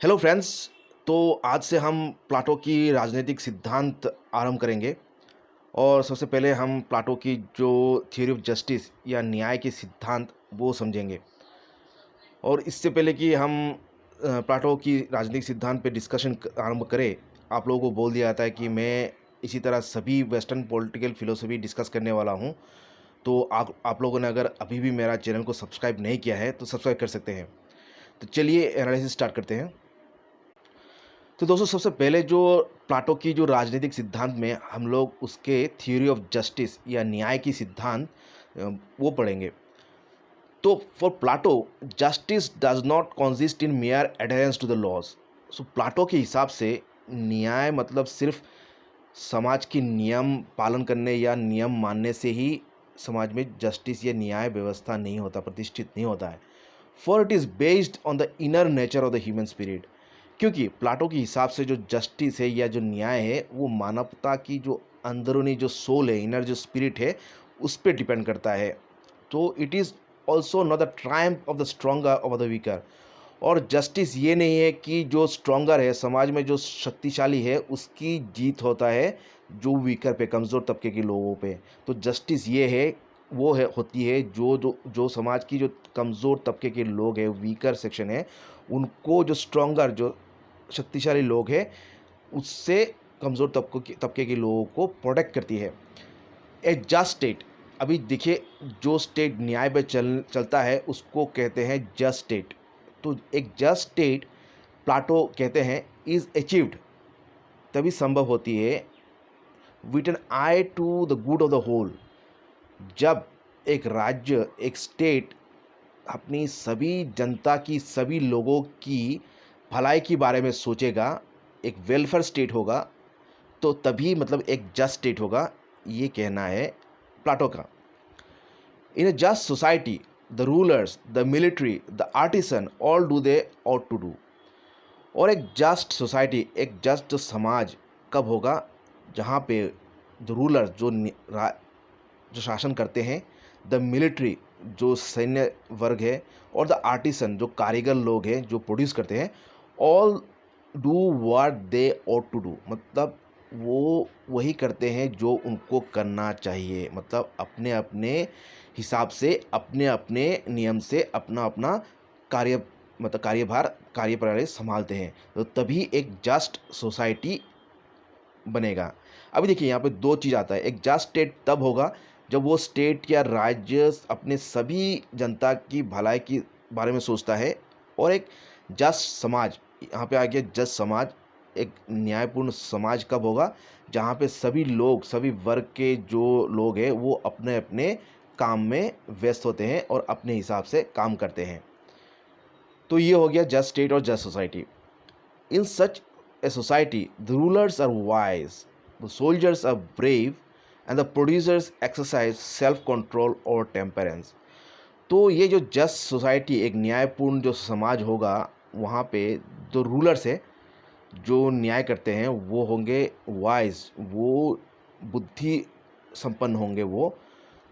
Hello friends. तो आज से हम प्लाटो की राजनीतिक सिद्धांत आरंभ करेंगे और सबसे पहले हम प्लाटो की जो थ्योरी ऑफ जस्टिस या न्याय के सिद्धांत वो समझेंगे। और इससे पहले कि हम प्लाटो की राजनीतिक सिद्धांत पे डिस्कशन आरंभ करें, आप लोगों को बोल दिया जाता है कि मैं इसी तरह सभी वेस्टर्न पॉलिटिकल फिलोसफी डिस्कस करने वाला हूँ। तो आप लोगों ने अगर अभी भी मेरा चैनल को सब्सक्राइब नहीं किया है तो सब्सक्राइब कर सकते हैं। तो चलिए एनालिसिस स्टार्ट करते हैं। तो दोस्तों, सबसे पहले जो प्लाटो की जो राजनीतिक सिद्धांत में हम लोग उसके थ्योरी ऑफ जस्टिस या न्याय की सिद्धांत वो पढ़ेंगे। तो for Plato, justice does not consist in mere adherence to the laws. So Plato के हिसाब से न्याय मतलब सिर्फ समाज की नियम पालन करने या नियम मानने से ही समाज में जस्टिस या न्याय व्यवस्था नहीं होता, प्रतिष्ठित नहीं होता है। For it is based on the inner nature of the human spirit. क्योंकि प्लाटो के हिसाब से जो जस्टिस है या जो न्याय है वो मानवता की जो अंदरूनी जो सोल है, इनर जो स्पिरिट है, उस पर डिपेंड करता है। तो it is also not the Triumph of the stronger over the weaker. और जस्टिस ये नहीं है कि जो स्ट्रोंगर है, समाज में जो शक्तिशाली है, उसकी जीत होता है जो वीकर पे, कमज़ोर तबके के लोगों पे। तो जस्टिस ये है, वो है होती है जो जो जो समाज की जो कमज़ोर तबके के लोग हैं, वीकर सेक्शन है, उनको जो स्ट्रोंगर जो शक्तिशाली लोग हैं उससे कमज़ोर तबके के लोगों को प्रोटेक्ट करती है। ए जस्ट स्टेट, अभी देखिए, जो स्टेट न्याय पे चलता है उसको कहते हैं जस्ट स्टेट। तो एक जस्ट स्टेट प्लाटो कहते हैं इज़ अचीव्ड, तभी संभव होती है, with an eye to the good of the whole. जब एक राज्य, एक स्टेट अपनी सभी जनता की, सभी लोगों की भलाई के बारे में सोचेगा, एक वेलफेयर स्टेट होगा, तो तभी मतलब एक जस्ट स्टेट होगा, ये कहना है प्लाटो का। In a just society the rulers, the military, the artisan all do they ought to do. और एक जस्ट सोसाइटी, एक जस्ट समाज कब होगा? जहाँ पे द रूलर जो शासन करते हैं, द मिलिट्री जो सैन्य वर्ग है, और द आर्टिसन जो कारीगर लोग हैं जो प्रोड्यूस करते हैं, all do what they ought to do, मतलब वो वही करते हैं जो उनको करना चाहिए। मतलब अपने अपने हिसाब से, अपने अपने नियम से अपना अपना कार्य, मतलब कार्यभार, कार्यप्रणाली संभालते हैं। तो तभी एक जस्ट सोसाइटी बनेगा। अभी देखिए, यहाँ पे दो चीज़ आता है। एक जस्ट स्टेट तब होगा जब वो स्टेट या राज्य अपने सभी जनता की भलाई के बारे में सोचता है। और एक जस्ट समाज, यहाँ पे आ गया जस्ट समाज, एक न्यायपूर्ण समाज कब होगा? जहाँ पे सभी लोग, सभी वर्ग के जो लोग हैं वो अपने अपने काम में व्यस्त होते हैं और अपने हिसाब से काम करते हैं। तो ये हो गया जस्ट स्टेट और just society. In such a society, the rulers are wise, the soldiers are brave, and the producers exercise self-control or temperance. तो ये जो जस्ट सोसाइटी, एक न्यायपूर्ण जो समाज होगा, वहाँ पे जो रूलर्स है, जो न्याय करते हैं, वो होंगे वाइज, वो बुद्धि संपन्न होंगे। वो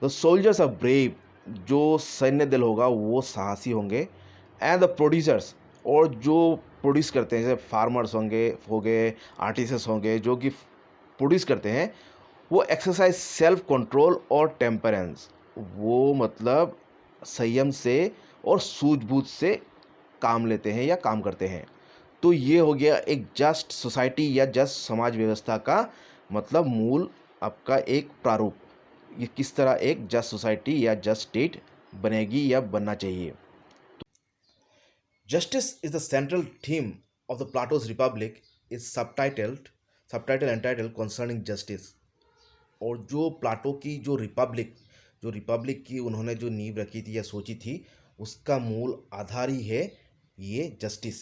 द सोल्जर्स आर ब्रेव, जो सैन्य दल होगा वो साहसी होंगे। एंड द प्रोड्यूसर्स, और जो प्रोड्यूस करते हैं, जैसे फार्मर्स हो गए, आर्टिस्ट होंगे, जो कि प्रोड्यूस करते हैं, वो एक्सरसाइज सेल्फ कंट्रोल और टेम्परेंस, वो मतलब संयम से और सूझबूझ से काम लेते हैं या काम करते हैं। तो ये हो गया एक जस्ट सोसाइटी या जस्ट समाज व्यवस्था का मतलब मूल आपका एक प्रारूप। ये किस तरह एक जस्ट सोसाइटी या जस्ट स्टेट बनेगी या बनना चाहिए। Justice is the central theme of the Plato's Republic is subtitle entitled concerning justice। और जो प्लाटो की जो रिपब्लिक की उन्होंने जो नींव रखी थी या सोची थी, उसका मूल आधार ही है ये justice.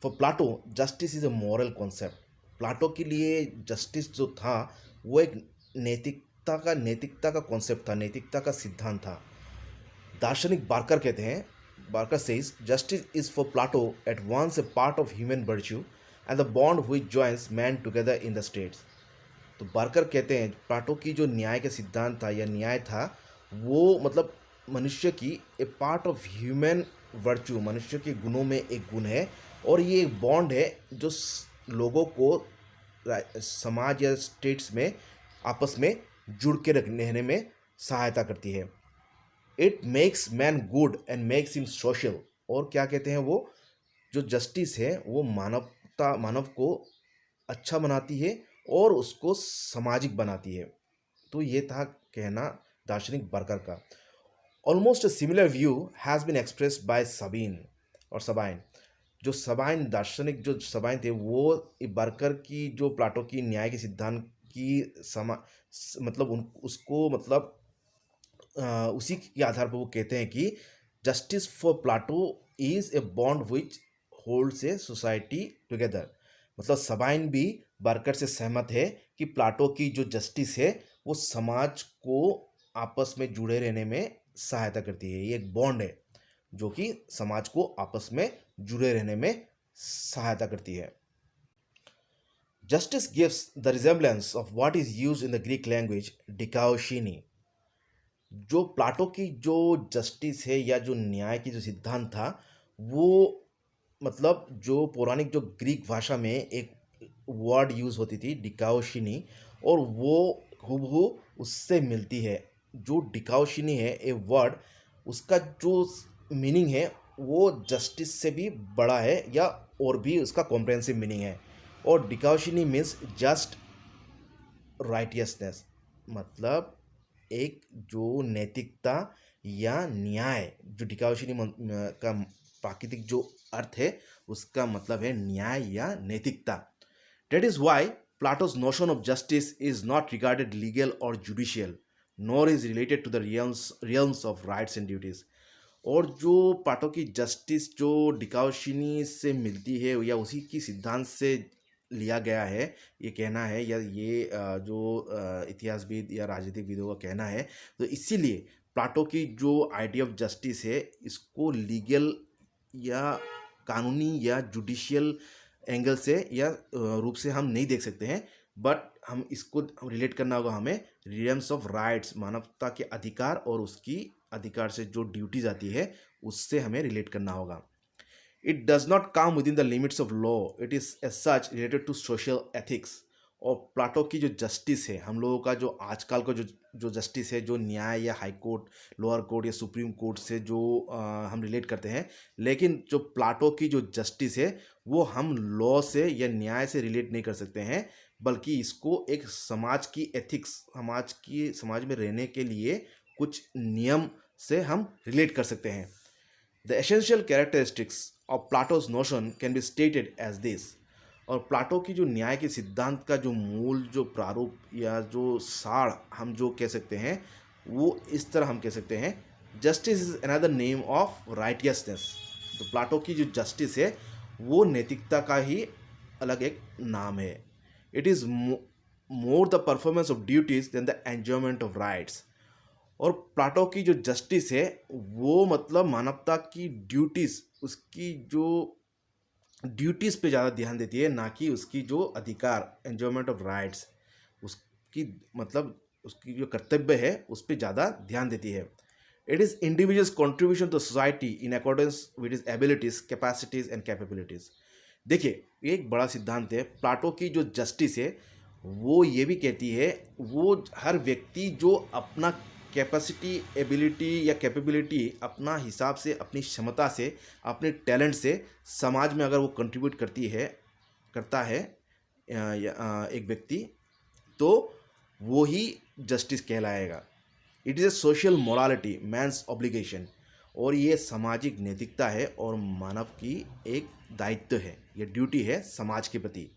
For Plato justice is a moral concept. Plato के लिए जस्टिस जो था वो एक नैतिकता का कॉन्सेप्ट था, नैतिकता का सिद्धांत था। दार्शनिक बार्कर कहते हैं, Barker says, justice is for Plato at once a part of human virtue and the bond which joins man together in the states। तो बार्कर कहते हैं प्लाटो की जो न्याय का सिद्धांत था या न्याय था, वो मतलब मनुष्य की ए पार्ट ऑफ ह्यूमन वर्च्यू, मनुष्य के गुणों में एक गुण है और ये एक बॉन्ड है जो लोगों को समाज या स्टेट्स में आपस में जुड़ के रहने में सहायता करती है। It makes man good and makes him social. और क्या कहते हैं वो, जो जस्टिस है वो मानव को अच्छा बनाती है और उसको सामाजिक बनाती है। तो ये था कहना दार्शनिक बर्गर का। Almost a similar view has been expressed by Sabine. जो सबाइन दार्शनिक जो सबाइन थे वो बर्कर की जो प्लाटो की न्याय के सिद्धांत की मतलब उसको मतलब उसी के आधार पर वो कहते हैं कि justice for Plato is a bond which holds a society together. मतलब सबाइन भी बर्कर से सहमत है कि प्लाटो की जो जस्टिस है वो समाज को आपस में जुड़े रहने में सहायता करती है। ये एक बॉन्ड है जो कि समाज को आपस में जुड़े रहने में सहायता करती है। Justice gives the resemblance of what is used in the Greek language डिकाओशिनी। जो प्लाटो की जो जस्टिस है या जो न्याय की जो सिद्धांत था वो मतलब जो पौराणिक जो ग्रीक भाषा में एक वर्ड यूज़ होती थी डिकाओशिनी, और वो हूबहू उससे मिलती है। जो डिकाओशिनी है ए वर्ड, उसका जो मीनिंग है वो जस्टिस से भी बड़ा है या और भी उसका कॉम्प्रहेंसिव मीनिंग है। और डिकाओशिनी मीन्स जस्ट राइटियसनेस, मतलब एक जो नैतिकता या न्याय। जो डिकाउशिनी का प्राकृतिक जो अर्थ है उसका मतलब है न्याय या नैतिकता। That is why Plato's notion of justice is not regarded legal और judicial nor is related to the realms of rights and duties. और जो प्लाटो की जस्टिस जो डिकाउशिनी से मिलती है या उसी की सिद्धांत से लिया गया है, ये कहना है या ये जो इतिहासविद या राजनीतिकविदों का कहना है। तो इसीलिए प्लाटो की जो आइडिया ऑफ जस्टिस है इसको लीगल या कानूनी या जुडिशियल एंगल से या रूप से हम नहीं देख सकते हैं, बट हम इसको रिलेट करना होगा हमें रियम्स ऑफ राइट्स, मानवता के अधिकार और उसकी अधिकार से जो ड्यूटीज आती है उससे हमें रिलेट करना होगा। It does not come within the limits of law. It is as such related to social ethics. और प्लाटो की जो जस्टिस है, हम लोगों का जो आजकल का जो जस्टिस है, जो न्याय या हाई कोर्ट, लोअर कोर्ट या सुप्रीम कोर्ट से जो हम रिलेट करते हैं, लेकिन जो प्लाटो की जो जस्टिस है वो हम लॉ से या न्याय से रिलेट नहीं कर सकते हैं, बल्कि इसको एक समाज की एथिक्स, समाज में रहने के लिए कुछ नियम से हम रिलेट कर सकते हैं। The essential characteristics of Plato's notion can be stated as this. और प्लाटो की जो न्याय के सिद्धांत का जो मूल जो प्रारूप या जो सार हम जो कह सकते हैं वो इस तरह हम कह सकते हैं, justice is another name of righteousness. तो प्लाटो की जो जस्टिस है वो नैतिकता का ही अलग एक नाम है। It is more the performance of duties than the enjoyment of rights. और प्लाटो की जो जस्टिस है वो मतलब मानवता की ड्यूटीज़, उसकी जो ड्यूटीज़ पे ज़्यादा ध्यान देती है, ना कि उसकी जो अधिकार, एन्जॉयमेंट ऑफ राइट्स, उसकी मतलब उसकी जो कर्तव्य है उस पर ज़्यादा ध्यान देती है। It is individuals contribution to society in accordance with his abilities, capacities and capabilities. देखिए, ये एक बड़ा सिद्धांत है। प्लाटो की जो जस्टिस है वो ये भी कहती है वो हर व्यक्ति जो अपना कैपेसिटी, एबिलिटी या कैपेबिलिटी अपना हिसाब से, अपनी क्षमता से, अपने टैलेंट से समाज में अगर वो कंट्रीब्यूट करता है एक व्यक्ति, तो वो ही जस्टिस कहलाएगा। It is a social morality, man's obligation. और ये सामाजिक नैतिकता है और मानव की एक दायित्व है, ये ड्यूटी है समाज के प्रति।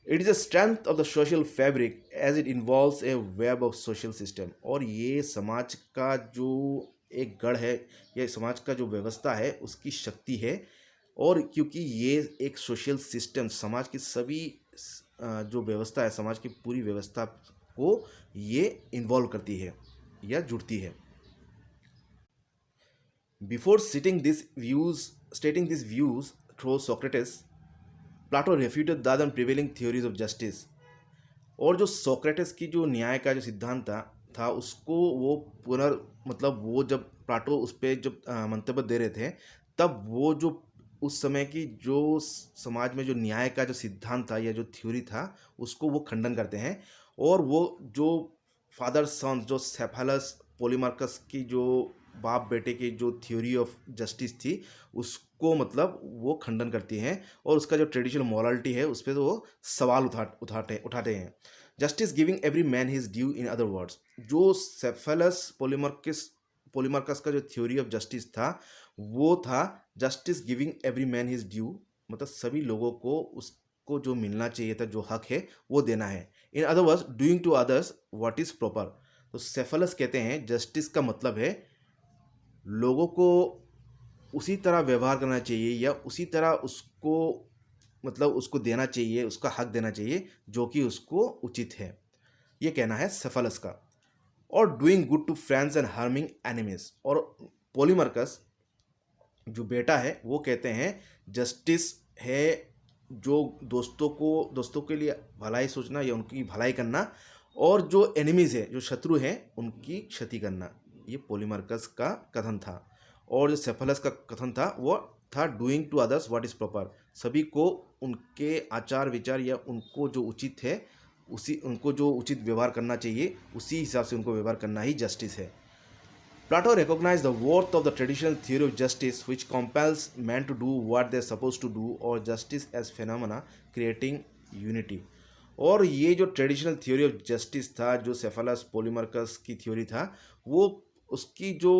It is a strength of the social fabric as it involves a web of social system. और ये समाज का जो एक गढ़ है या समाज का जो व्यवस्था है उसकी शक्ति है। और क्योंकि ये एक सोशल सिस्टम समाज की सभी जो व्यवस्था है, समाज की पूरी व्यवस्था को ये इन्वॉल्व करती है या जुड़ती है। Before स्टेटिंग this views through Socrates, Plato refuted the other prevailing theories of justice. और जो सोक्रेटिस की जो न्याय का जो सिद्धांत था उसको वो मतलब वो जब प्लाटो उस पर जब मंतव्य दे रहे थे, तब वो जो उस समय की जो समाज में जो न्याय का जो सिद्धांत था या जो थ्योरी था उसको वो खंडन करते हैं। और वो जो फादर सन जो सेफालस पोलीमार्कस की जो बाप बेटे की जो थ्योरी ऑफ जस्टिस थी उसको मतलब वो खंडन करती हैं और उसका जो ट्रेडिशनल मॉरलिटी है उस पर तो वो सवाल उठाते उठाते हैं। Justice giving every man his due, इन अदर वर्ड्स जो सेफालस पोलीमार्कस का जो थ्योरी ऑफ जस्टिस था वो था justice giving every man his due, मतलब सभी लोगों को उसको जो मिलना चाहिए था, जो हक है वो देना है। In other words doing to others what is proper. तो सेफलस कहते हैं जस्टिस का मतलब है लोगों को उसी तरह व्यवहार करना चाहिए या उसी तरह उसको मतलब उसको देना चाहिए, उसका हक देना चाहिए जो कि उसको उचित है, ये कहना है सेफलस का। और doing good to friends and harming enemies. और पोलीमार्कस जो बेटा है वो कहते हैं जस्टिस है जो दोस्तों के लिए भलाई सोचना या उनकी भलाई करना, और जो एनिमीज है जो शत्रु हैं उनकी क्षति करना। ये पोलीमार्कस का कथन था। और जो सेफलस का कथन था वो था doing to others what is proper, सभी को उनके आचार विचार या उनको जो उचित है उनको जो उचित व्यवहार करना चाहिए उसी हिसाब से उनको व्यवहार करना ही जस्टिस है। Plato recognized the worth of the traditional theory of justice, which compels men to do what they are supposed to do, or justice as phenomena creating unity. और ये जो ट्रेडिशनल थ्योरी ऑफ जस्टिस था, जो cephalus पोलीमार्कस की theory था, वो उसकी जो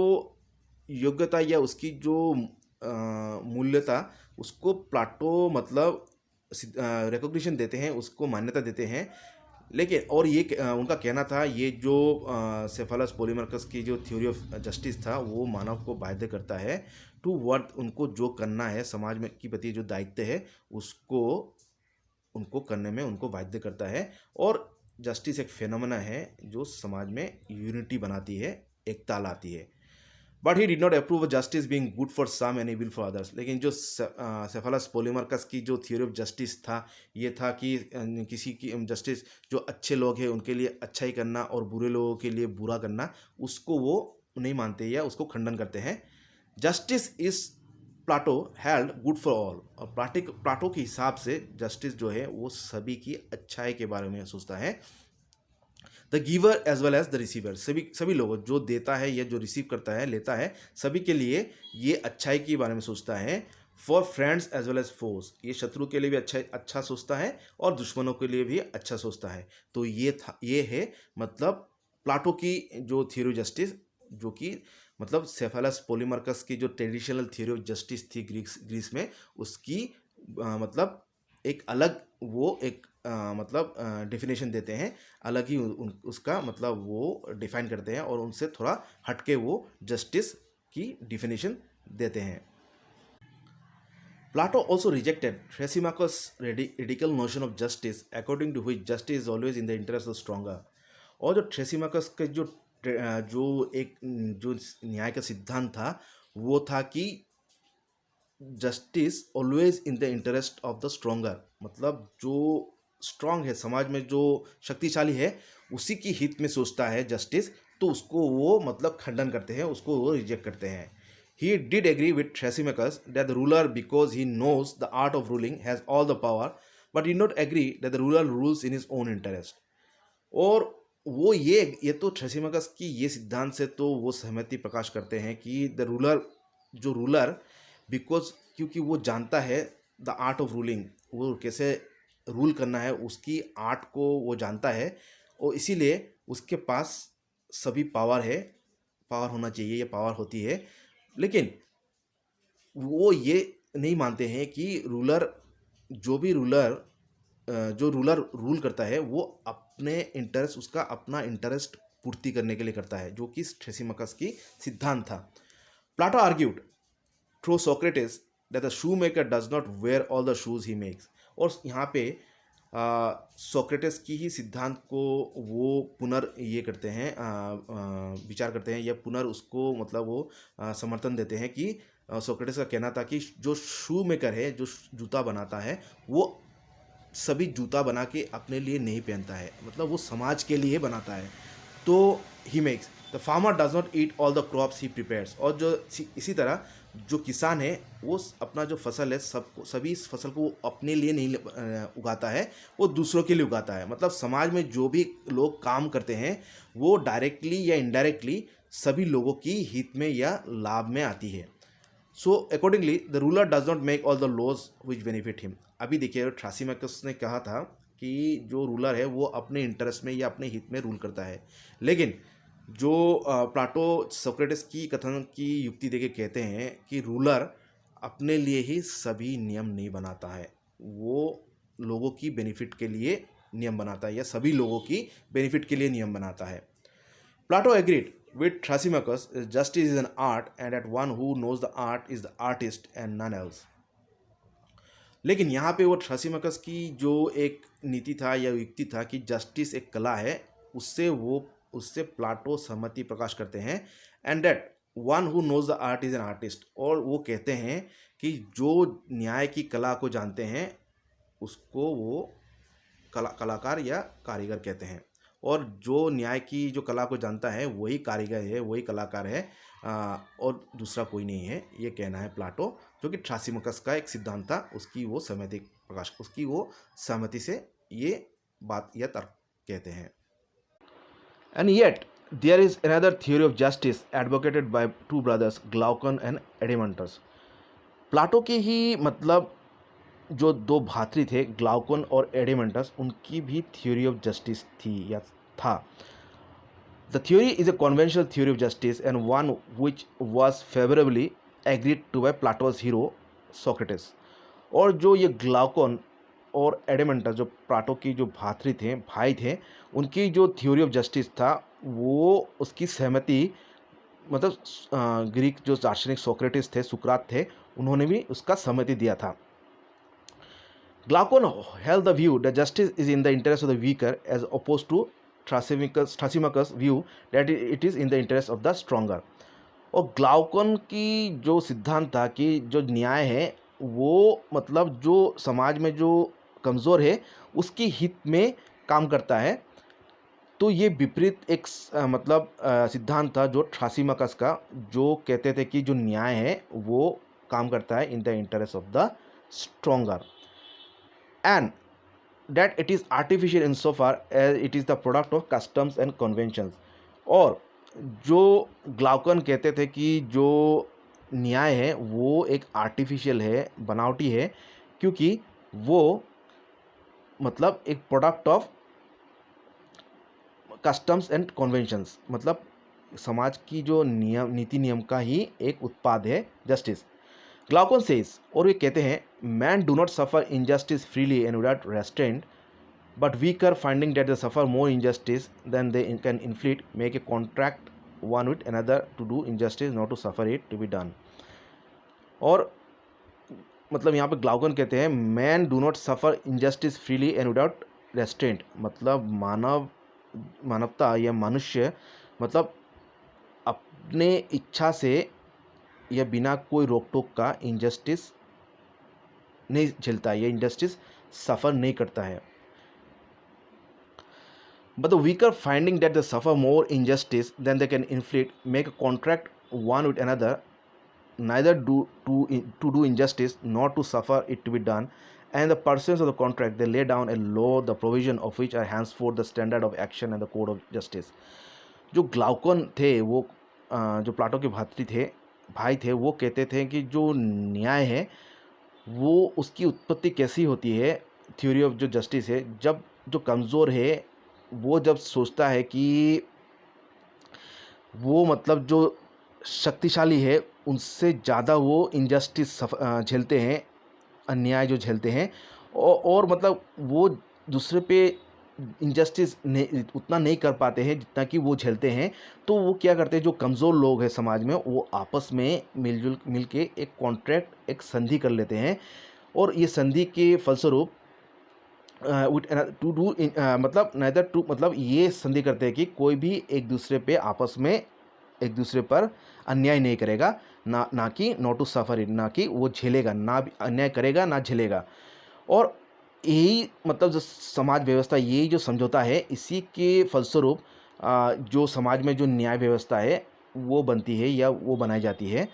योग्यता या उसकी जो मूल्यता उसको प्लाटो मतलब रिकॉग्निशन देते हैं, उसको मान्यता देते हैं। लेकिन और ये उनका कहना था ये जो सेफालस पोलीमार्कस की जो थ्योरी ऑफ जस्टिस था वो मानव को बाध्य करता है टू वर्थ, उनको जो करना है समाज में के प्रति जो दायित्व है उसको उनको करने में उनको बाध्य करता है। और जस्टिस एक फेनोमेना है जो समाज में यूनिटी बनाती है, एकता लाती है। But he did not approve justice being good for some and evil for others. लेकिन जो सेफालस पोलीमार्कस की जो थ्योरी ऑफ जस्टिस था ये था कि किसी की जस्टिस जो अच्छे लोग हैं उनके लिए अच्छा ही करना और बुरे लोगों के लिए बुरा करना, उसको वो नहीं मानते या उसको खंडन करते हैं। Justice is Plato held good for all. और प्लाटो के हिसाब से जस्टिस जो है वो सभी की अच्छाई के बारे में सोचता है। The giver as well as the receiver, सभी लोगों जो देता है या जो रिसीव करता है लेता है सभी के लिए ये अच्छाई के बारे में सोचता है। For friends as well as foes, ये शत्रु के लिए भी अच्छा सोचता है और दुश्मनों के लिए भी अच्छा सोचता है। तो ये है मतलब प्लाटो की जो थ्योरी जस्टिस, जो कि मतलब सेफालस पोलीमार्कस की जो ट्रेडिशनल थ्योरी ऑफ जस्टिस थी ग्रीस में, उसकी मतलब एक अलग वो एक मतलब डेफिनेशन देते हैं, अलग ही उसका मतलब वो डिफाइन करते हैं और उनसे थोड़ा हटके वो जस्टिस की डिफिनेशन देते हैं। Plato also rejected Thrasymachus' radical notion of justice, according to which justice is always in the interest of the stronger. और जो थ्रेसिमाकस का जो न्याय का सिद्धांत था वो था कि justice always in the interest of the stronger, मतलब जो स्ट्रांग है समाज में जो शक्तिशाली है उसी की हित में सोचता है जस्टिस, तो उसको वो मतलब खंडन करते हैं, उसको वो रिजेक्ट करते हैं। He did agree with Thrasymachus that the ruler, because he knows the art of ruling, has all the power, but he did not agree that the ruler rules in his own interest. और वो ये तो थ्रेसिमाकस की ये सिद्धांत से तो वो सहमति प्रकाश करते हैं कि जो रूलर बिकॉज क्योंकि वो जानता है द आर्ट ऑफ रूलिंग, वो कैसे रूल करना है उसकी आर्ट को वो जानता है और इसीलिए उसके पास सभी पावर होना चाहिए या पावर होती है। लेकिन वो ये नहीं मानते हैं कि जो रूलर रूल करता है वो उसका अपना इंटरेस्ट पूर्ति करने के लिए करता है, जो कि थ्रेसिमाकस की सिद्धांत था। Plato argued through Socrates that the shoe maker does not wear all the shoes he makes. और यहाँ पे सोक्रेटिस की ही सिद्धांत को वो ये करते हैं विचार करते हैं या उसको मतलब वो समर्थन देते हैं कि सोक्रेटिस का कहना था कि जो शू मेकर है, जो जूता बनाता है, वो सभी जूता बना के अपने लिए नहीं पहनता है, मतलब वो समाज के लिए बनाता है। तो he makes the farmer does not eat all the crops he prepares. और जो इसी तरह जो किसान है वो अपना जो फसल है सभी इस फसल को वो अपने लिए नहीं उगाता है, वो दूसरों के लिए उगाता है। मतलब समाज में जो भी लोग काम करते हैं वो डायरेक्टली या इनडायरेक्टली सभी लोगों की हित में या लाभ में आती है। So accordingly the ruler does not make all the laws which benefit him. अभी देखिए ट्रासिमेकस ने कहा था कि जो रूलर है वो अपने इंटरेस्ट में या अपने हित में रूल करता है, लेकिन जो प्लाटो सोक्रेटिस की कथन की युक्ति देके कहते हैं कि रूलर अपने लिए ही सभी नियम नहीं बनाता है, वो लोगों की बेनिफिट के लिए नियम बनाता है या सभी लोगों की बेनिफिट के लिए नियम बनाता है। Plato agreed with Thrasymachus, justice is an art and that one who knows the art is the artist and none else। लेकिन यहाँ पे वो थ्रासिमकस की जो एक नीति था या युक्ति था कि जस्टिस एक कला है, उससे प्लाटो सहमति प्रकाश करते हैं। And that one who knows the art is an artist, और वो कहते हैं कि जो न्याय की कला को जानते हैं उसको वो कलाकार या कारीगर कहते हैं, और जो न्याय की जो कला को जानता है वही कारीगर है, वही कलाकार है, और दूसरा कोई नहीं है। ये कहना है प्लाटो, जो कि थ्रासिमकस का एक सिद्धांत था, उसकी वो सहमति से ये बात या तर्क कहते हैं। And yet there is another theory of justice advocated by two brothers Glaucon and Adeimantus. Plato के ही मतलब जो दो भातृ थे ग्लाउकन और एडिमंटस, उनकी भी थ्योरी ऑफ जस्टिस थी या था। The theory is a conventional theory of justice and one which was favourably agreed to by Plato's hero Socrates. और जो ये ग्लाउकन और एडिमंटस जो प्लाटो की जो भाई थे, उनकी जो थ्योरी ऑफ जस्टिस था वो उसकी सहमति मतलब ग्रीक जो दार्शनिक सोक्रेटिस थे, सुकरात थे, उन्होंने भी उसका सहमति दिया था। Glaucon held the view that justice is in the interest of the weaker as opposed to Thrasymachus' view that it is in the interest of the stronger। और ग्लाउकन की जो सिद्धांत था कि जो न्याय है वो मतलब जो समाज में जो कमज़ोर है उसकी हित में काम करता है। तो ये विपरीत एक सिद्धांत था जो थ्रासिमकस का, जो कहते थे कि जो न्याय है वो काम करता है in the interest of the stronger, and that it is artificial insofar as it is the product of customs and conventions। और जो ग्लाउकन कहते थे कि जो न्याय है वो एक आर्टिफिशियल है, बनावटी है, क्योंकि वो मतलब एक product of customs and conventions, मतलब समाज की जो नीति नियम का ही एक उत्पाद है जस्टिस। ग्लाउकन सेज, और ये कहते हैं, man do not suffer injustice freely and without restraint, but weaker finding that they suffer more injustice than they can inflict make a contract one with another to do injustice not to suffer it to be done. और मतलब यहाँ पे Glaucon कहते हैं man do not suffer injustice freely and without restraint, मतलब मानवता या मनुष्य मतलब अपने इच्छा से या बिना कोई रोक टोक का इनजस्टिस नहीं झेलता है या इनजस्टिस सफ़र नहीं करता है। But the weaker finding that the suffer more injustice than they can inflict make a contract one with another neither to do injustice nor to suffer it to be done, and the pursuance of the contract they lay down a law the provision of which are henceforth the standard of action and the code of justice। जो ग्लाउकन थे वो जो Plato के भाई थे वो कहते थे कि जो न्याय है वो उसकी उत्पत्ति कैसी होती है, थ्योरी ऑफ जो जस्टिस है, जब जो कमज़ोर है वो जब सोचता है कि वो मतलब जो शक्तिशाली है उनसे ज़्यादा वो इनजस्टिस झेलते हैं, अन्याय जो झेलते हैं, और मतलब वो दूसरे पे इनजस्टिस उतना नहीं कर पाते हैं जितना कि वो झेलते हैं। तो वो क्या करते हैं, जो कमज़ोर लोग हैं समाज में वो आपस में मिल के एक कॉन्ट्रैक्ट, एक संधि कर लेते हैं, और ये संधि के फलस्वरूप टू डू मतलब नाइदर टू मतलब ये संधि करते हैं कि कोई भी एक दूसरे पे आपस में एक दूसरे पर अन्याय नहीं करेगा, ना कि नॉट टू सफ़र इट, ना कि वो झेलेगा, ना अन्याय करेगा ना झेलेगा। और यही मतलब जो समाज व्यवस्था, यही जो समझौता है, इसी के फलस्वरूप जो समाज में जो न्याय व्यवस्था है वो बनती है या वो बनाई जाती है।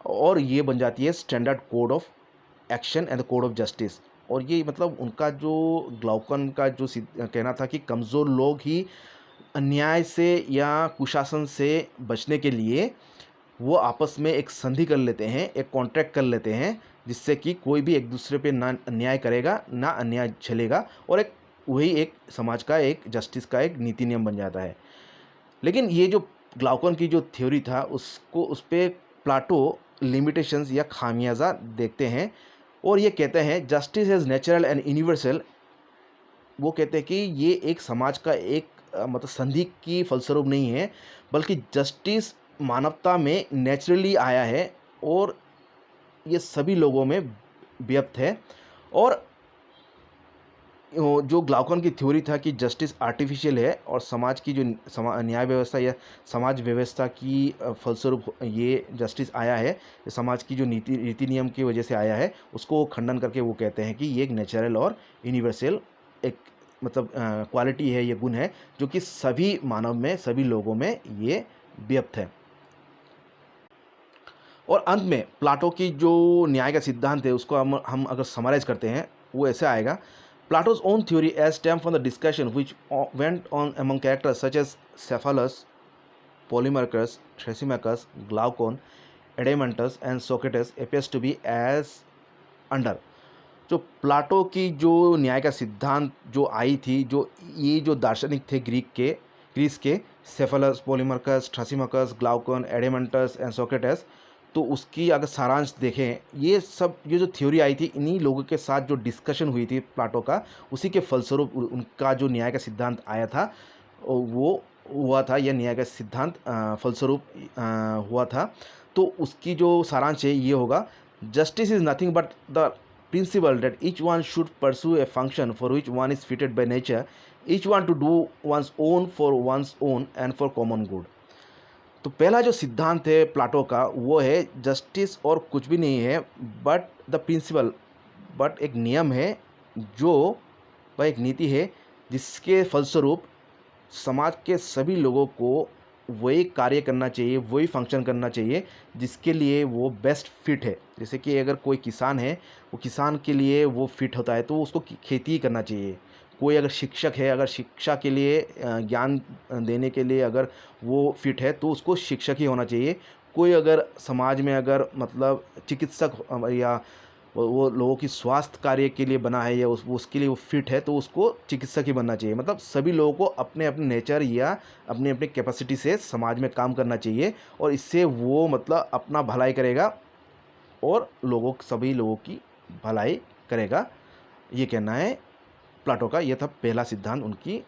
और ये बन जाती है standard code of action and the code of justice. और ये मतलब उनका जो ग्लाउकन का जो कहना था कि कमज़ोर लोग ही अन्याय से या कुशासन से बचने के लिए वो आपस में एक संधि कर लेते हैं, एक कॉन्ट्रैक्ट कर लेते हैं, जिससे कि कोई भी एक दूसरे पे ना अन्याय करेगा ना अन्याय झेलेगा, और एक वही एक समाज का एक जस्टिस का एक नीति नियम बन जाता है। लेकिन ये जो ग्लाउकन की जो थ्योरी था उसको उस पे प्लाटो लिमिटेशंस या खामियाजा देखते हैं, और ये कहते हैं justice is natural and universal. वो कहते हैं कि ये एक समाज का एक मतलब संधि की फलस्वरूप नहीं है, बल्कि जस्टिस मानवता में नेचुरली आया है और ये सभी लोगों में व्याप्त है। और जो ग्लाउकन की थ्योरी था कि जस्टिस आर्टिफिशियल है और समाज की जो न्याय व्यवस्था या समाज व्यवस्था की फलस्वरूप ये जस्टिस आया है, ये समाज की जो नीति नियम की वजह से आया है, उसको वो खंडन करके वो कहते हैं कि ये एक नेचुरल और यूनिवर्सल एक मतलब क्वालिटी है, ये गुण है जो कि सभी मानव में सभी लोगों में ये व्याप्त है। और अंत में प्लाटो की जो न्याय का सिद्धांत है उसको हम अगर समराइज करते हैं वो ऐसे आएगा। Plato's own theory as stemmed from the discussion which went on among characters such as Cephalus, Polemarchus, Thrasymachus, Glaucon, Edemantus and Socrates appears to be as under। जो प्लाटो की जो न्याय का सिद्धांत जो आई थी, जो ये जो दार्शनिक थे ग्रीस के सेफलस, पोलीमार्कस, थ्रासिमाकस, ग्लाउकन, एडेमंटस एंड सोक्रेटिस, तो उसकी अगर सारांश देखें, ये जो थ्योरी आई थी इन्हीं लोगों के साथ जो डिस्कशन हुई थी प्लाटो का, उसी के फलस्वरूप उनका जो न्याय का सिद्धांत आया था वो हुआ था, यह न्याय का सिद्धांत फलस्वरूप हुआ था। तो उसकी जो सारांश है ये होगा, justice is nothing but the principle that each one should pursue a function for which one is fitted by nature, each one to do one's own for one's own and for common good। तो पहला जो सिद्धांत है Plato का वो है justice और कुछ भी नहीं है बट द प्रिंसिपल, बट एक नियम है जो वह एक नीति है जिसके फलस्वरूप समाज के सभी लोगों को वही कार्य करना चाहिए, वही फंक्शन करना चाहिए जिसके लिए वो बेस्ट फिट है। जैसे कि अगर कोई किसान है, वो किसान के लिए वो फिट होता है तो उसको खेती ही करना चाहिए। कोई अगर शिक्षक है, अगर शिक्षा के लिए ज्ञान देने के लिए अगर वो फिट है तो उसको शिक्षक ही होना चाहिए। कोई अगर समाज में अगर मतलब चिकित्सक या वो लोगों की स्वास्थ्य कार्य के लिए बना है या उसके लिए वो फिट है तो उसको चिकित्सक ही बनना चाहिए। मतलब सभी लोगों को अपने अपने नेचर या अपने अपने कैपेसिटी से समाज में काम करना चाहिए और इससे वो मतलब अपना भलाई करेगा और सभी लोगों की भलाई करेगा। ये कहना है प्लाटो का। यह था पहला सिद्धांत उनकी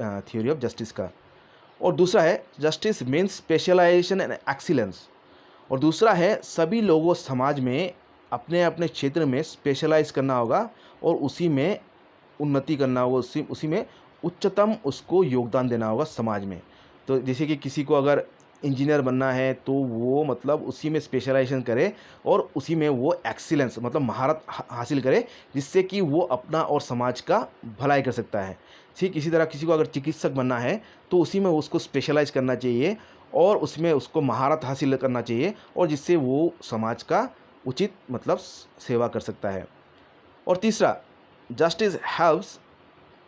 थ्योरी ऑफ जस्टिस का। और दूसरा है justice means specialisation and excellence. और दूसरा है सभी लोगों समाज में अपने अपने क्षेत्र में स्पेशलाइज करना होगा और उसी में उन्नति करना होगा, उसी में उच्चतम उसको योगदान देना होगा समाज में। तो जैसे कि किसी को अगर इंजीनियर बनना है तो वो मतलब उसी में स्पेशलाइजेशन करे और उसी में वो एक्सीलेंस मतलब महारत हासिल करे जिससे कि वो अपना और समाज का भलाई कर सकता है। ठीक इसी तरह किसी को अगर चिकित्सक बनना है तो उसी में उसको स्पेशलाइज करना चाहिए और उसमें उसको महारत हासिल करना चाहिए और जिससे वो समाज का उचित मतलब सेवा कर सकता है। और तीसरा, justice helps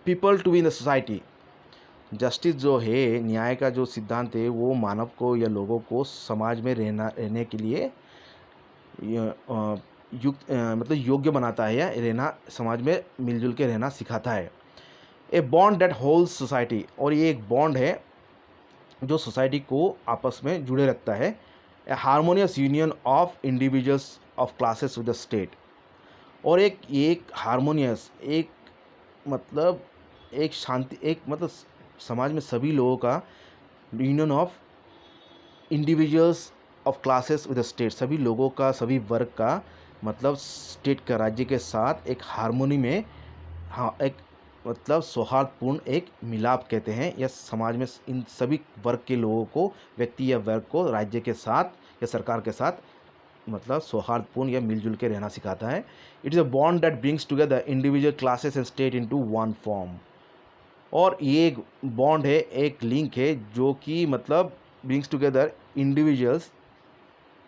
people to be in the society. Justice जो है, न्याय का जो सिद्धांत है वो मानव को या लोगों को समाज में रहने के लिए मतलब योग्य बनाता है या रहना समाज में मिलजुल के रहना सिखाता है। A bond that holds society. और ये एक बॉन्ड है जो सोसाइटी को आपस में जुड़े रखता है। A harmonious union of individuals of classes with the state. और एक हारमोनियस एक मतलब एक शांति एक मतलब समाज में सभी लोगों का union of individuals of classes with the state, सभी लोगों का सभी वर्ग का मतलब स्टेट का राज्य के साथ एक हारमोनी में, हाँ एक मतलब सौहार्दपूर्ण एक मिलाप कहते हैं, या समाज में इन सभी वर्ग के लोगों को व्यक्ति या वर्ग को राज्य के साथ या सरकार के साथ मतलब सौहार्दपूर्ण या मिलजुल के रहना सिखाता है। It is a bond that brings together individual classes and state into one form. और ये एक बॉन्ड है, एक लिंक है जो कि मतलब ब्रिंग्स टुगेदर इंडिविजुअल्स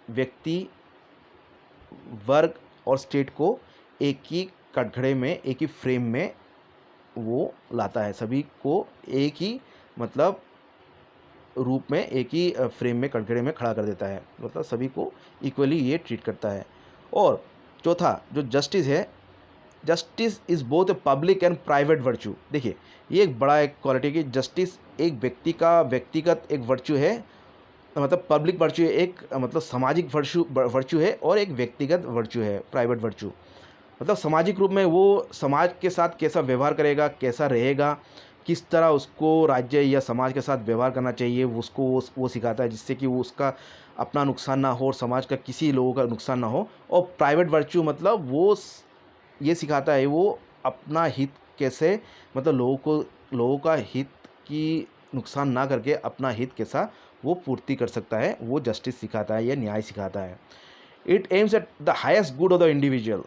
व्यक्ति वर्ग और स्टेट को एक ही कटघरे में, एक ही फ्रेम में वो लाता है, सभी को एक ही मतलब रूप में, एक ही फ्रेम में, कटघरे में खड़ा कर देता है, मतलब सभी को इक्वली ये ट्रीट करता है। और चौथा जो जस्टिस है, justice is both a public and private virtue. देखिए ये एक बड़ा एक क्वालिटी की जस्टिस एक व्यक्ति का व्यक्तिगत एक वर्च्यू है, मतलब पब्लिक वर्च्यू है, एक मतलब सामाजिक वर्च्यू है, और एक व्यक्तिगत वर्च्यू है प्राइवेट वर्च्यू। मतलब सामाजिक रूप में वो समाज के साथ कैसा व्यवहार करेगा, कैसा रहेगा, किस तरह उसको राज्य या समाज के साथ व्यवहार करना चाहिए, उसको वो सिखाता है, जिससे कि वो उसका अपना नुकसान ना हो और समाज का किसी लोगों का नुकसान ना हो। और प्राइवेट वर्च्यू मतलब वो ये सिखाता है वो अपना हित कैसे, मतलब लोगों का हित की नुकसान ना करके अपना हित कैसा वो पूर्ति कर सकता है, वो जस्टिस सिखाता है या न्याय सिखाता है। It aims at the highest good of the individual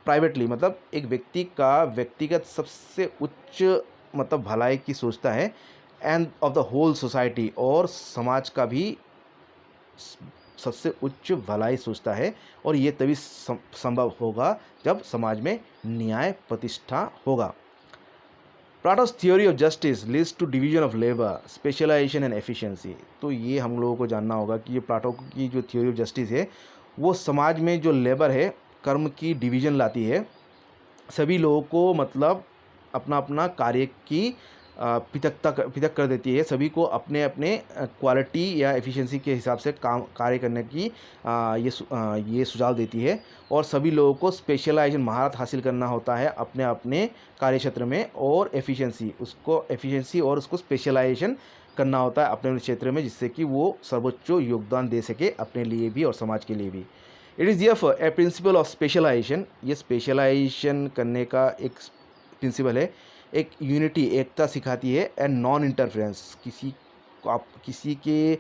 privately, मतलब एक व्यक्ति का व्यक्तिगत सबसे उच्च मतलब भलाई की सोचता है, end of the whole society, और समाज का भी सबसे उच्च भलाई सोचता है। और ये तभी संभव होगा जब समाज में न्याय प्रतिष्ठा होगा। Plato's theory of justice leads to division of labour, specialisation and efficiency. तो ये हम लोगों को जानना होगा कि ये प्लाटो की जो थियोरी ऑफ जस्टिस है वो समाज में जो लेबर है, कर्म की डिवीजन लाती है, सभी लोगों को मतलब अपना अपना कार्य की पृथक कर देती है, सभी को अपने अपने क्वालिटी या एफिशिएंसी के हिसाब से काम कार्य करने की ये सुझाव देती है। और सभी लोगों को स्पेशलाइजेशन महारत हासिल करना होता है अपने अपने कार्य क्षेत्र में, और एफिशिएंसी और उसको स्पेशलाइजेशन करना होता है अपने क्षेत्र में, जिससे कि वो सर्वोच्च योगदान दे सके अपने लिए भी और समाज के लिए भी। It is therefore a principle of specialisation, ये स्पेशलाइजेशन करने का एक प्रिंसिपल है, एक यूनिटी एकता सिखाती है, एंड नॉन इंटरफेरेंस, किसी के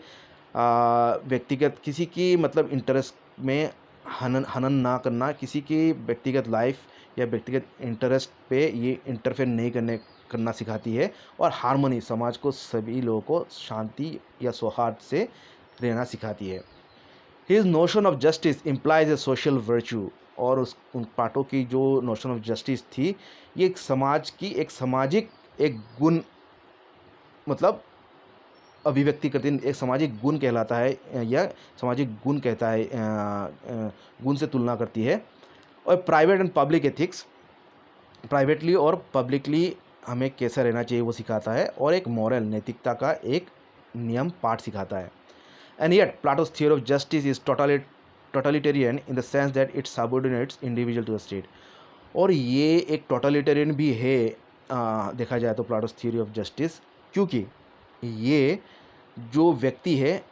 व्यक्तिगत किसी की मतलब इंटरेस्ट में हनन ना करना, किसी की व्यक्तिगत लाइफ या व्यक्तिगत इंटरेस्ट पे ये इंटरफेयर नहीं करना सिखाती है। और हार्मनी, समाज को सभी लोगों को शांति या सौहार्द से रहना सिखाती है। His notion of justice implies A social virtue, और उन पाठों की जो नोशन ऑफ जस्टिस थी ये एक सामाजिक एक गुण मतलब अभिव्यक्ति करती है, एक सामाजिक गुण कहलाता है या सामाजिक गुण कहता है, गुण से तुलना करती है। और private and public ethics, privately और पब्लिकली हमें कैसा रहना चाहिए वो सिखाता है, और एक मॉरल नैतिकता का एक नियम पाठ सिखाता है। And yet, Plato's theory of justice is totalitarian in the sense that it subordinates individual to the state. और ये एक टोटलिटेरियन भी है देखा जाए तो प्लाटोस थियोरी ऑफ जस्टिस, क्योंकि ये जो व्यक्ति है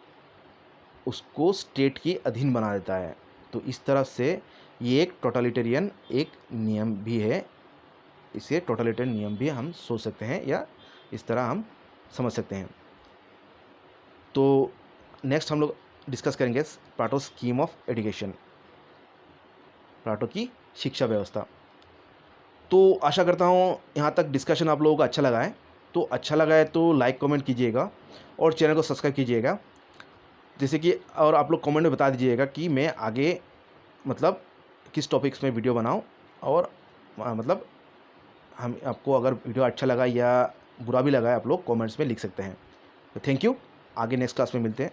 उसको स्टेट के अधीन बना देता है। तो इस तरह से ये एक टोटलिटेरियन एक नियम भी है, इसे टोटलिटेरियन नियम भी हम सोच सकते हैं या इस तरह हम समझ सकते हैं। तो नेक्स्ट हम लोग डिस्कस करेंगे Plato scheme of education, Plato की शिक्षा व्यवस्था। तो आशा करता हूँ यहाँ तक डिस्कशन आप लोगों को अच्छा लगा है। तो अच्छा लगा है तो लाइक कमेंट कीजिएगा और चैनल को सब्सक्राइब कीजिएगा, जैसे कि और आप लोग कमेंट में बता दीजिएगा कि मैं आगे मतलब किस टॉपिक्स में वीडियो बनाऊँ, और मतलब हम आपको अगर वीडियो अच्छा लगा या बुरा भी लगा है आप लोग कमेंट्स में लिख सकते हैं। तो थैंक यू, आगे नेक्स्ट क्लास में मिलते हैं।